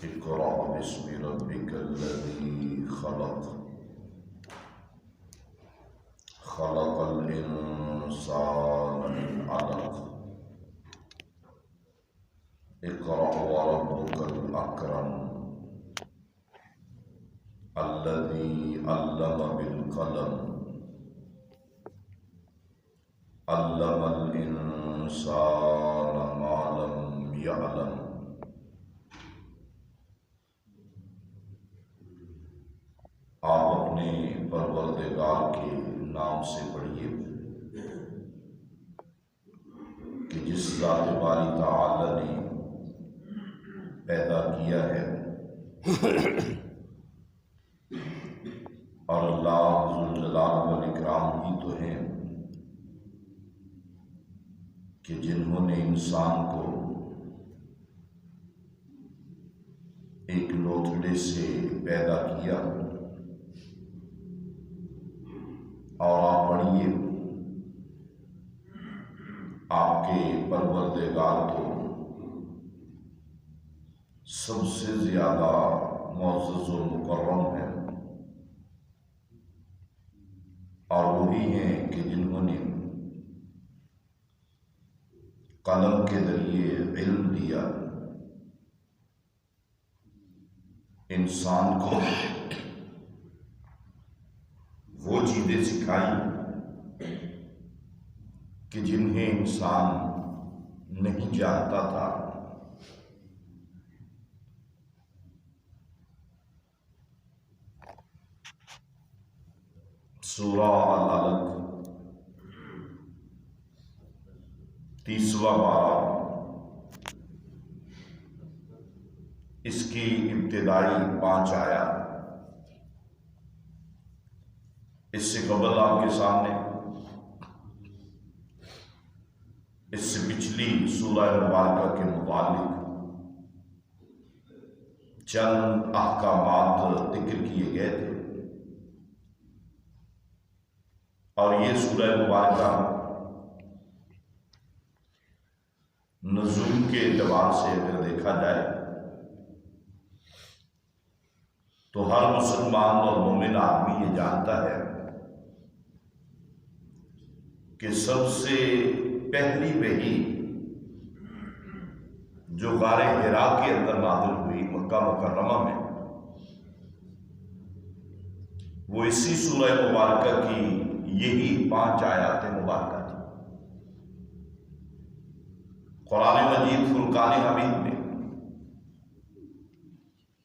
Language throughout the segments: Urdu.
اقرأ باسم ربك الذي خلق خلق الإنسان من علق اقرأ وربك الأكرم الذي علم بالقلم علم الإنسان ما لم يعلم آپ اپنے پروردگار کے نام سے پڑھیے کہ جس ذات باری تعالی نے پیدا کیا ہے اور اللہ ذوالجلال والاکرام ہی تو ہیں کہ جنہوں نے انسان کو ایک لوتھڑے سے پیدا کیا. اور آپ پڑھیے آپ کے پروردگار تو سب سے زیادہ معزز و مکرم ہے اور وہی ہیں کہ جنہوں نے قلم کے ذریعے علم دیا انسان کو وہ چیزیں سکھائیں کہ جنہیں انسان نہیں جانتا تھا. سورہ العلق 30واں پارہ اس کی ابتدائی 5 آیات. اس سے قبل آپ کے سامنے اس سے پچھلی سورہ مبارکہ کے متعلق چند احکامات ذکر کیے گئے تھے اور یہ سورہ مبارکہ نزول کے اعتبار سے اگر دیکھا جائے تو ہر مسلمان اور مومن آدمی یہ جانتا ہے کہ سب سے پہلی وحی جو غار حرا کے اندر نازل ہوئی مکہ مکرمہ میں وہ اسی سورہ مبارکہ کی یہی 5 آیات مبارکہ تھی. قرآن مجید فرقان حمید میں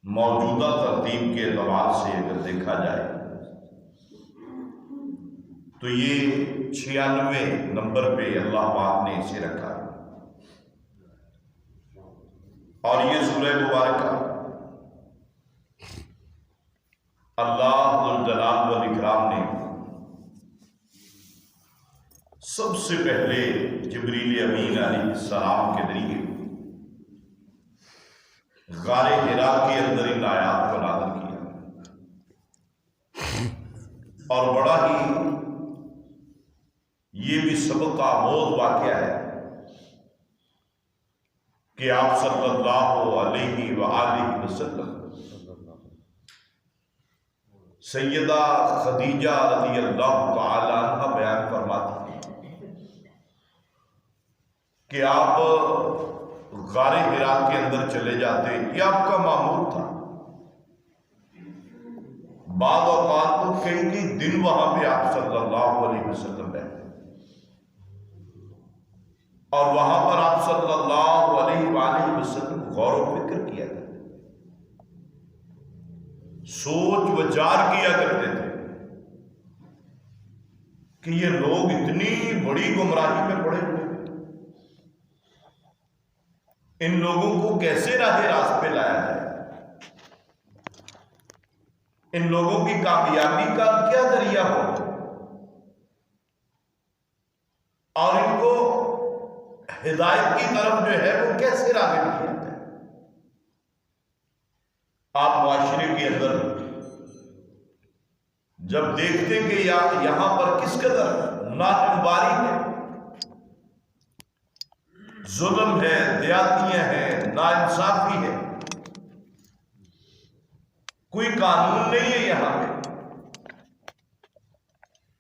موجودہ ترتیب کے اعتبار سے اگر دیکھا جائے تو یہ 96 نمبر پہ اللہ پاک نے اسے رکھا اور یہ سورہ مبارکہ اللہ ذوالجلال والاکرام نے سب سے پہلے جبریل امین علیہ السلام کے ذریعے غار حرا کے اندر ان آیات کو نازل کیا اور بڑا ہی یہ بھی سبق آموز واقعہ ہے کہ آپ صلی اللہ علیہ وآلہ وسلم سیدہ خدیجہ رضی اللہ تعالی عنہ بیان فرماتی ہیں کہ آپ غار حرا کے اندر چلے جاتے. یہ آپ کا معمول تھا. بعض اوقات تو کئی دن وہاں پہ آپ صلی اللہ علیہ وسلم رہتے اور وہاں پر آپ صلی اللہ علیہ وآلہ وسلم غور و فکر کیا کرتے سوچ وچار کیا کرتے تھے کہ یہ لوگ اتنی بڑی گمراہی میں پڑے ہوئے ان لوگوں کو کیسے راہ راست پہ لایا جائے. ان لوگوں کی کامیابی کا کیا ذریعہ ہو اور ان کو ہدایت کی طرف جو ہے وہ کیسے راغب کیا جائے. آپ معاشرے کے اندر جب دیکھتے کہ یہاں پر کس قدر ناکمباری ہے، ظلم ہے، زیادتیاں ہیں، ناانصافی ہے، کوئی قانون نہیں ہے یہاں پہ،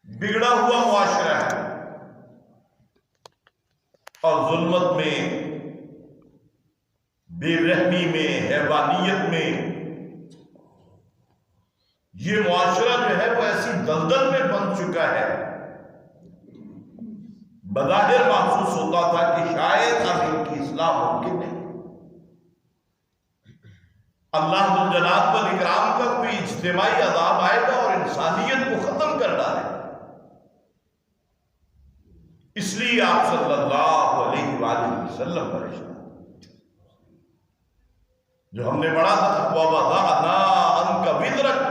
بگڑا ہوا معاشرہ ہے، اور ظلمت میں، بے رحمی میں، حیوانیت میں یہ معاشرہ جو ہے وہ ایسی دلدل میں بن چکا ہے، بظاہر محسوس ہوتا تھا کہ شاید اب ان کی اصلاح ممکن نہیں، اللہ ذوالجلال والاکرام کا کوئی اجتماعی عذاب آئے گا اور انسانیت کو ختم کر ڈالے گا۔ اس لیے آپ صلی اللہ علیہ وآلہ وسلم پر ارشاد جو ہم نے پڑھا تھا وَوَضَعْنَا عَنْكَ وِزْرَكَ،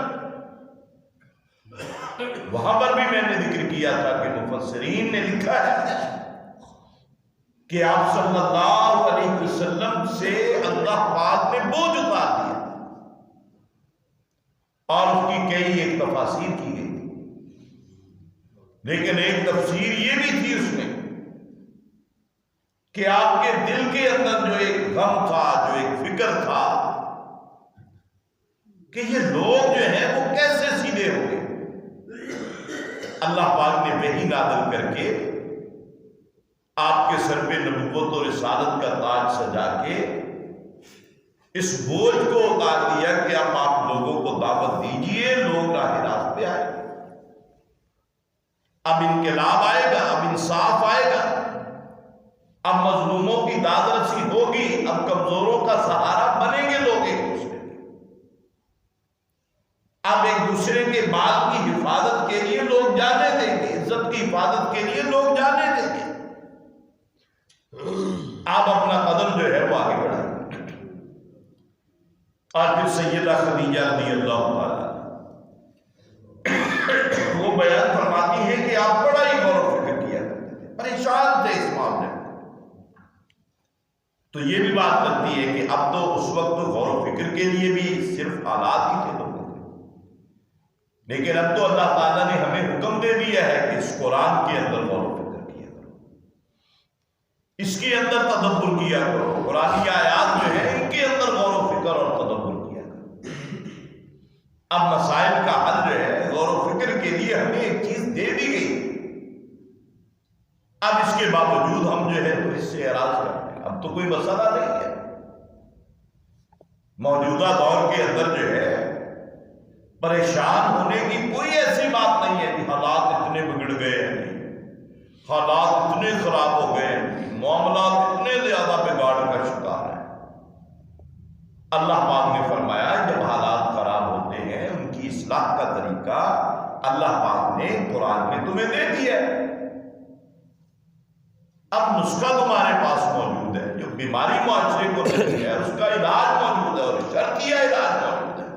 وہاں پر بھی میں نے ذکر کیا تھا کہ مفسرین نے لکھا ہے کہ آپ صلی اللہ علیہ وسلم سے اللہ پاک نے بوجھ اتار دیا، اور اس کی کئی ایک تفاسیر کی گئی تھی، لیکن ایک تفسیر یہ بھی تھی اس میں کہ آپ کے دل کے اندر جو ایک غم تھا، جو ایک فکر تھا کہ یہ لوگ جو ہیں وہ کیسے سیدھے ہو گئے، اللہ پاک نے وحی نازل کر کے آپ کے سر پہ نبوت اور رسالت کا تاج سجا کے اس بوجھ کو اتار دیا کہ اب آپ لوگوں کو دعوت دیجئے، لوگ راہ راست پہ آئے، اب انقلاب آئے گا، اب انصاف آئے گا، اب مظلوموں کی داد رسی ہوگی، اب کمزوروں کا سہارا بنیں گے لوگ ایک دوسرے کے، اب ایک دوسرے کے مال کی حفاظت کے لیے لوگ جانے دیں گے، عزت کی حفاظت کے لیے لوگ جانے دیں گے، آپ اپنا قدم جو ہے وہ آگے بڑھائیں۔ اور پھر سیدہ خدیجہ رضی اللہ تعالیٰ وہ بیان فرماتی ہے کہ آپ بڑا ہی غور و فکر کیا کرتے تھے، پریشان تھے اس معاملے میں۔ تو یہ بھی بات لگتی ہے کہ اب تو اس وقت غور و فکر کے لیے بھی صرف حالات ہی تھے لوگوں کے، لیکن اب تو اللہ تعالیٰ نے ہمیں حکم دے دیا ہے کہ اس قرآن کے اندر غور و فکر کیا کرو، اس کے اندر تدبر کیا کرو، قرآنی آیات جو ہیں ان کے اندر غور و فکر اور تدبر کیا کرو۔ اب مسائل کا حل جو ہے غور و فکر کے لیے ہمیں ایک چیز دے دی گئی، اب اس کے باوجود ہم جو ہے تو اس سے اعراض کرتے ہیں، اب تو کوئی مسئلہ نہیں ہے۔ موجودہ دور کے اندر جو ہے پریشان ہونے کی کوئی ایسی بات نہیں ہے کہ حالات اتنے بگڑ گئے ہیں، حالات اتنے خراب ہو گئے ہیں، معاملات اتنے زیادہ بگاڑ کا شکار ہیں۔ اللہ پاک نے فرمایا جب حالات خراب ہوتے ہیں ان کی اصلاح کا طریقہ اللہ پاک نے قرآن میں تمہیں دے دیا ہے، اب نسخہ تمہارے پاس موجود ہے، جو بیماری معاشرے کو نہیں ہے اس کا علاج موجود ہے اور شرعیہ علاج موجود ہے،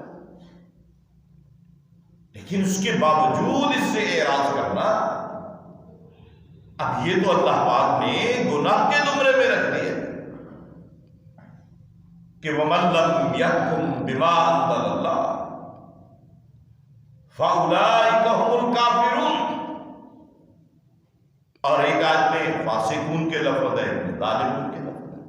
لیکن اس کے باوجود اس سے اعراض کرنا، اب یہ تو اللہ پاک نے گناہ کے زمرے میں رکھ دیا کہ وَمَن لَّمْ يَحْكُم بِمَا أَنزَلَ اللَّهُ فَأُولَٰئِكَ هُمُ الْكَافِرُونَ، اور ایک آیت میں فاسقون کے لفظ ہے، ظالمون کے لفظ ہے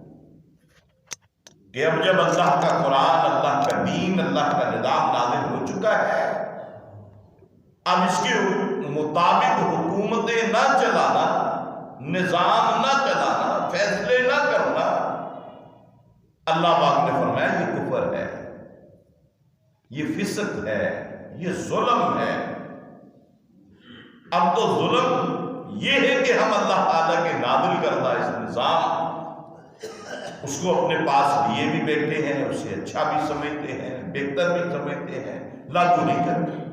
کہ اب جب اللہ کا قرآن، اللہ کا دین، اللہ کا نظام نازل ہو چکا ہے، اب اس کے مطابق حکومتیں نہ چلانا، نظام نہ چلانا، فیصلے نہ کرنا، اللہ پاک نے فرمایا یہ کفر ہے، یہ فسق ہے، یہ ظلم ہے۔ اب تو ظلم یہ ہے کہ ہم اللہ تعالیٰ کے نازل کردہ اس نظام اس کو اپنے پاس لیے بھی بیٹھے ہیں، اسے اچھا بھی سمجھتے ہیں، بہتر بھی سمجھتے ہیں، لاگو نہیں کرتے۔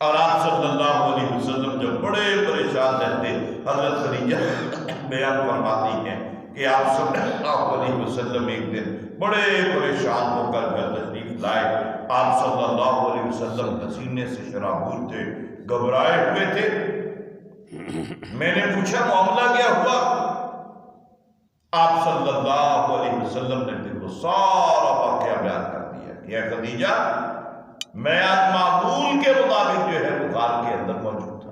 اور آپ صلی اللہ علیہ وسلم جب بڑے پریشان رہتے، حضرت خدیجہ بیان فرماتی ہیں کہ آپ صلی اللہ علیہ وسلم ایک دن بڑے پریشان ہو کر گھر تشریف لائے، آپ صلی اللہ علیہ وسلم پسینے سے شرابور تھے، گھبرائے ہوئے تھے۔ میں نے پوچھا معاملہ کیا ہوا؟ آپ صلی اللہ علیہ وسلم نے پھر وہ سارا واقعہ بیان کر دیا کہ اے خدیجہ میں آج معمول کے مطابق جو ہے وہ غار کے اندر موجود تھا،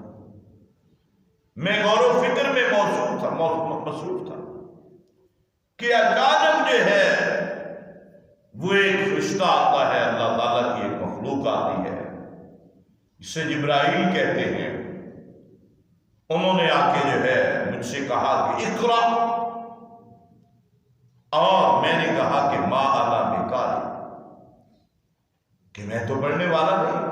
میں غور و فکر میں مصروف تھا کہ اچانک جو ہے وہ ایک فرشتہ آتا ہے، اللہ تعالیٰ کی ایک مخلوق آتی ہے، جسے جبرائیل کہتے ہیں، انہوں نے آ کے جو ہے مجھ سے کہا کہ اقرا، اور میں نے کہا کہ ما انا بقاری، کہ میں تو پڑھنے والا نہیں۔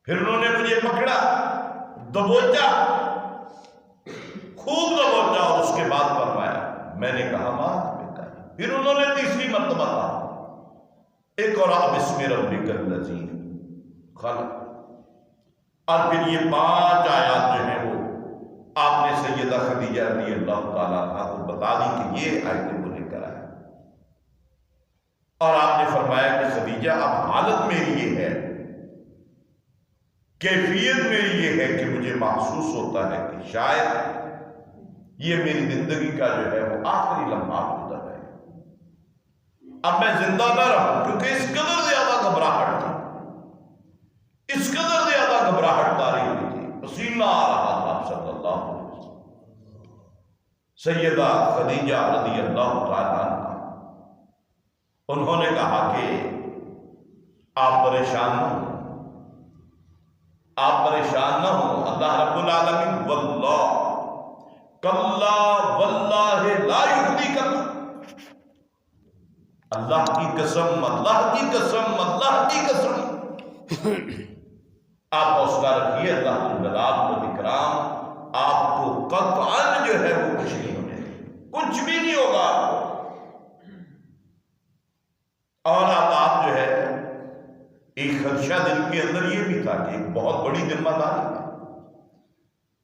پھر انہوں نے مجھے پکڑا، دبوچا، خوب دبوچا، اور اس کے بعد فرمایا، میں نے کہا ما انا بقاری۔ پھر انہوں نے تیسری مرتبہ کہا اقرا بسم ربک الذی خلق، اور پھر یہ 5 آیات جو ہیں وہ آپ نے سیدہ خدیجہ رضی اللہ تعالیٰ عنہ کو بتا دی کہ یہ آیتیں وہ لے کر آئے، اور آپ نے فرمایا کہ خدیجہ اب حالت میری یہ ہے، کیفیت میری یہ ہے کہ مجھے محسوس ہوتا ہے کہ شاید یہ میری زندگی کا جو ہے وہ آخری لمحہ گزر ہے، اب میں زندہ نہ رہوں، کیونکہ اس قدر زیادہ گھبراہٹ تھی، اس قدر زیادہ گھبراہٹ تاری ہوئی تھی، پسینہ آ رہا تھا صلی اللہ علیہ وسلم۔ سیدہ خدیجہ رضی اللہ تعالیٰ عنہ انہوں نے کہا کہ آپ پریشان نہ ہوں، آپ پریشان نہ ہوں، اللہ رب العالمین واللہ کلا واللہ لا یخزیک، اللہ کی قسم، اللہ کی قسم، اللہ کی قسم، آپ حوصلہ رکھیے، اللہ الجلال والاکرام آپ کو قطعاً جو ہے وہ کچھ نہیں ہونے، کچھ بھی نہیں ہوگا آپ کو۔ اور آپ جو ہے ایک خدشہ دل کے اندر یہ بھی تھا کہ ایک بہت بڑی ذمہ داری ہے،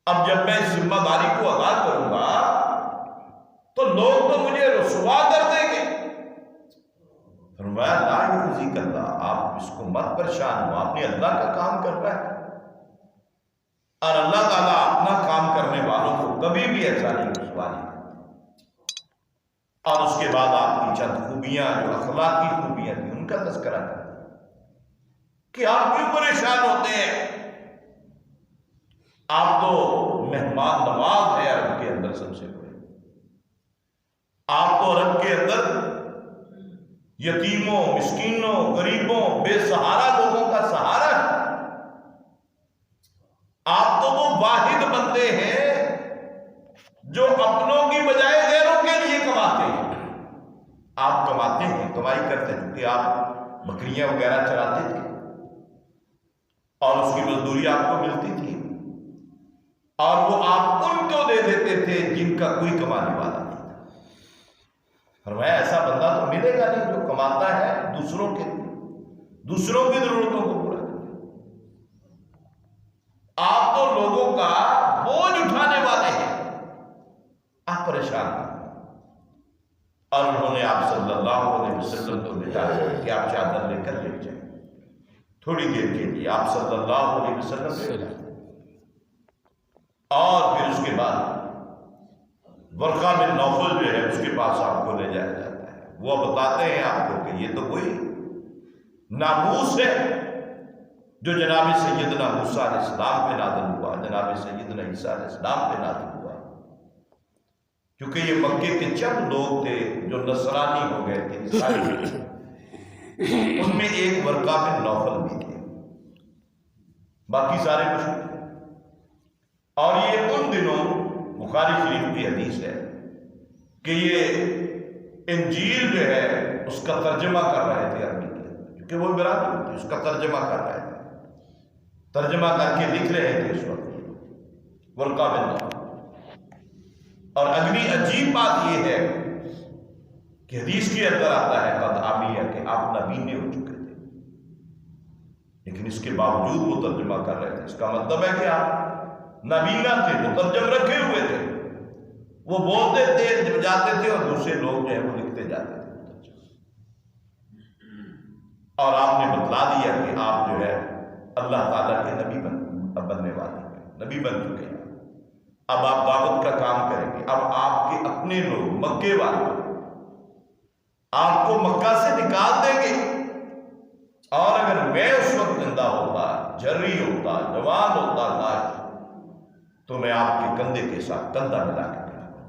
اب جب میں اس ذمہ داری کو ادا کروں گا تو لوگ تو مجھے رسوا کر دیں گے۔ فرمایا لا یخزیک اللہ، آپ اس کو مت پریشان ہو، آپ نے اللہ کا کام کر رہا ہے، اور اللہ تعالیٰ اپنا کام کرنے والوں کو کبھی بھی ایسا نہیں رسوا نہیں کرتا۔ اور اس کے بعد آپ کی چند خوبیاں جو اخلاقی خوبیاں تھیں ان کا تذکرہ کریں کہ آپ کیوں پریشان ہوتے ہیں، آپ تو مہمان نواز ہے عرب کے اندر سب سے بڑے، آپ تو عرب کے اندر یتیموں، مسکینوں، غریبوں، بے سہارا لوگوں کا سہارا ہے، آپ تو وہ واحد بندے ہیں جو اپنوں کی بجائے غیروں کے لیے کماتے ہیں۔ آپ کماتے ہیں، کمائی کرتے ہیں کہ آپ بکریاں وغیرہ چراتے تھے اور اس کی مزدوری آپ کو ملتی تھی، اور وہ آپ ان کو دے دیتے تھے جن کا کوئی کمانے والا نہیں تھا۔ فرمایا ایسا بندہ تو ملے گا نہیں جو کماتا ہے دوسروں کے لیے، دوسروں کی ضرورتوں کو پورا کرے۔ آپ تو لوگوں کا بوجھ اٹھانے والے ہیں، آپ پریشان ہیں۔ اور انہوں نے آپ صلی اللہ علیہ وسلم کو بتایا کہ آپ چادر لے کر لے جائیں، تھوڑی دیر کے لیے آپ صلی اللہ علیہ وسلم لے جائیں، اور پھر اس کے بعد ورقہ بن نوفل جو ہے اس کے پاس آپ کو لے جایا جاتا ہے، وہ بتاتے ہیں آپ کو کہ یہ تو کوئی ناموس ہے جو جناب سیدنا موسیٰ علیہ السلام پہ نازل ہوا، جناب سیدنا عیسیٰ علیہ السلام پہ نازل ہوا، کیونکہ یہ مکے کے چند لوگ تھے جو نصرانی ہو گئے تھے عیسائی، ان میں ایک ورقہ بن نوفل بھی تھے، باقی سارے مشرک تھے۔ اور یہ ان دنوں بخاری شریف کی حدیث ہے کہ یہ انجیل جو ہے اس کا ترجمہ کر رہے تھے عربی کے اندر، کیونکہ وہ برادری تھی، اس کا ترجمہ کر رہے تھے، ترجمہ کر کے لکھ رہے تھے اس وقت ورقہ بن نوفل۔ اور اگلی عجیب بات یہ ہے کہ حدیث کے اندر آتا ہے قد عامیہ کہ آپ نابینے ہو چکے تھے، لیکن اس کے باوجود وہ ترجمہ کر رہے تھے۔ اس کا مطلب ہے کہ آپ نابینا تھے، وہ ترجم رکھے ہوئے تھے، وہ بولتے تھے، جب جاتے تھے، اور دوسرے لوگ جو ہے وہ لکھتے جاتے تھے، اور آپ نے بتلا دیا کہ آپ جو ہے اللہ تعالیٰ کے نبی بننے والے ہیں، نبی بن چکے ہیں، اب آپ دعوت کا کام کریں گے۔ اب آپ کے اپنے لوگ مکے والے آپ کو مکہ سے نکال دیں گے، اور اگر میں اس وقت زندہ ہوتا، جری ہوتا، جوان ہوتا لاش، تو میں آپ کے کندھے کے ساتھ کندھا ملا کے کھڑا ہوں۔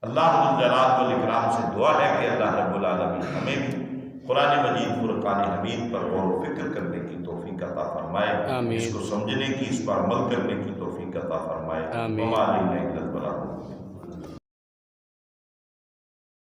اللہ رب الجلال والاکرام سے دعا ہے کہ اللہ رب العالمین ہمیں بھی قرآن مجید فرقان حمید پر غور و فکر کرنے کی توفیق عطا فرمائے، آمین۔ اس کو سمجھنے کی، اس پر عمل کرنے کی توفیق عطا فرمائے۔ آمین۔ وما علینا الا البلاغ۔